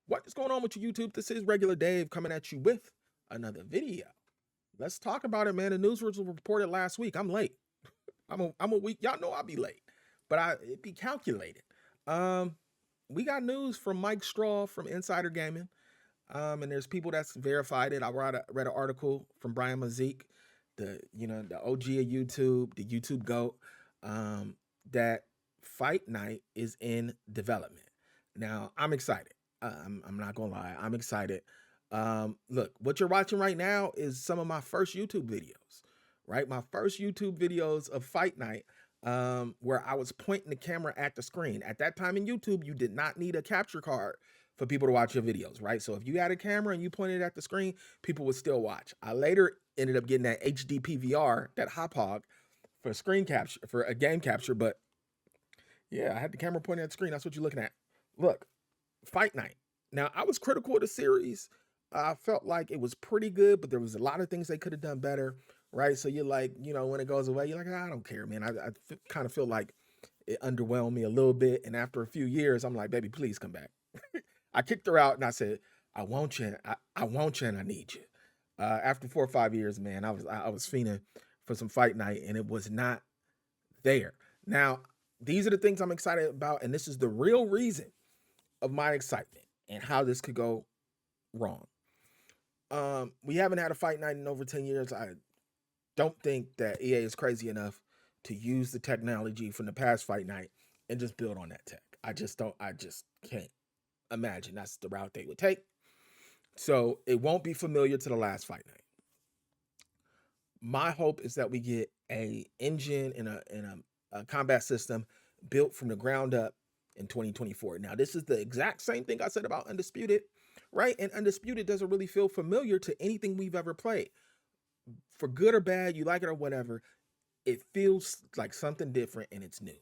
What is going on with you, YouTube? This is Regular Dave coming at you with another video. Let's talk about it, man. The news was reported last week. I'm late. I'm a week. Y'all know I'll be late, but it be calculated. Um, we got news from Mike Straw from Insider Gaming. And there's people that's verified it. Read an article from Brian Mazik, the OG of YouTube, the YouTube GOAT, that Fight Night is in development. Now I'm excited. I'm not gonna lie, I'm excited. Look, what you're watching right now is some of my first YouTube videos, right? My first YouTube videos of Fight Night, where I was pointing the camera at the screen. At that time in YouTube, you did not need a capture card for people to watch your videos, right? So if you had a camera and you pointed at the screen, people would still watch. I later ended up getting that HD PVR, that hop hog, for screen capture, for a game capture. But yeah, I had the camera pointing at the screen. That's what you're looking at. Look, Fight Night. Now, I was critical of the series. I felt like it was pretty good, but there was a lot of things they could have done better, right? So you're like, when it goes away, you're like, I don't care, man. I kind of feel like it underwhelmed me a little bit. And after a few years, I'm like, baby, please come back. I kicked her out and I said, I want you. I want you and I need you. After 4 or 5 years, man, I was fiending for some Fight Night and it was not there. Now, these are the things I'm excited about, and this is the real reason of my excitement and how this could go wrong. We haven't had a Fight Night in over 10 years. I don't think that EA is crazy enough to use the technology from the past Fight Night and just build on that tech. I just can't imagine that's the route they would take. So it won't be familiar to the last Fight Night. My hope is that we get a engine and a combat system built from the ground up in 2024. Now, this is the exact same thing I said about Undisputed, right? And Undisputed doesn't really feel familiar to anything we've ever played. For good or bad, you like it or whatever, it feels like something different and it's new.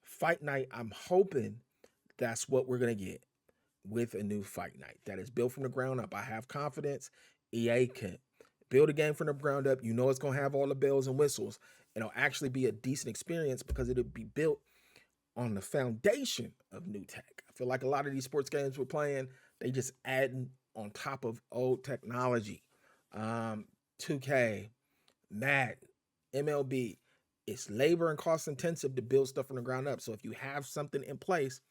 Fight Night, I'm hoping that's what we're going to get with a new Fight Night that is built from the ground up. I have confidence EA can build a game from the ground up. You know it's going to have all the bells and whistles. It'll actually be a decent experience because it'll be built on the foundation of new tech. I feel like a lot of these sports games we're playing, they just adding on top of old technology. 2K, Madden, MLB, it's labor and cost intensive to build stuff from the ground up. So if you have something in place,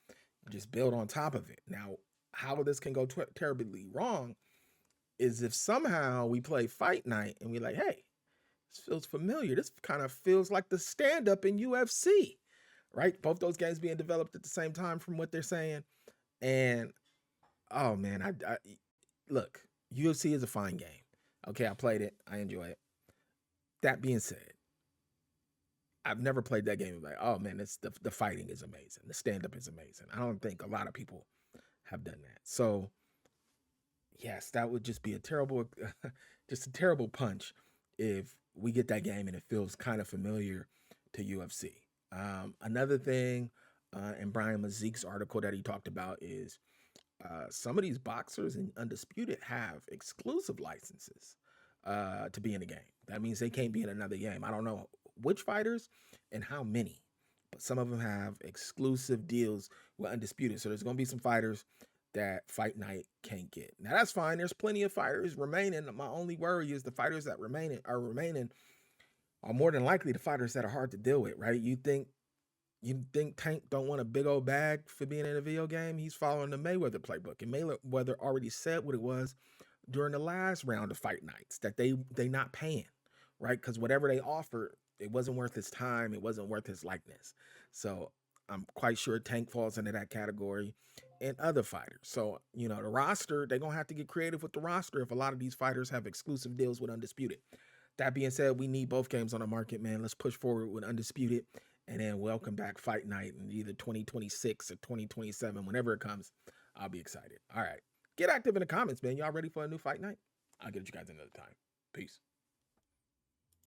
just build on top of it. Now, how this can go terribly wrong is if somehow we play Fight Night and we're like, hey, this feels familiar. This kind of feels like the stand-up in UFC, right? Both those games being developed at the same time from what they're saying. And, oh, man, I look, UFC is a fine game. Okay, I played it. I enjoy it. That being said, I've never played that game. Like, oh man, it's the fighting is amazing. The stand up is amazing. I don't think a lot of people have done that. So, yes, that would just be a terrible, just a terrible punch if we get that game and it feels kind of familiar to UFC. Another thing, in Brian Mazik's article that he talked about is some of these boxers in Undisputed have exclusive licenses to be in the game. That means they can't be in another game. I don't know which fighters and how many, but some of them have exclusive deals with Undisputed. So there's going to be some fighters that Fight Night can't get. Now that's fine. There's plenty of fighters remaining. My only worry is the fighters that remaining are more than likely the fighters that are hard to deal with, right? You think Tank don't want a big old bag for being in a video game? He's following the Mayweather playbook, and Mayweather already said what it was during the last round of Fight Nights that they not paying, right? Because whatever they offered, it wasn't worth his time. It wasn't worth his likeness. So I'm quite sure Tank falls into that category and other fighters. So, the roster, they're going to have to get creative with the roster if a lot of these fighters have exclusive deals with Undisputed. That being said, we need both games on the market, man. Let's push forward with Undisputed and then welcome back Fight Night in either 2026 or 2027. Whenever it comes, I'll be excited. All right. Get active in the comments, man. Y'all ready for a new Fight Night? I'll get you guys another time. Peace.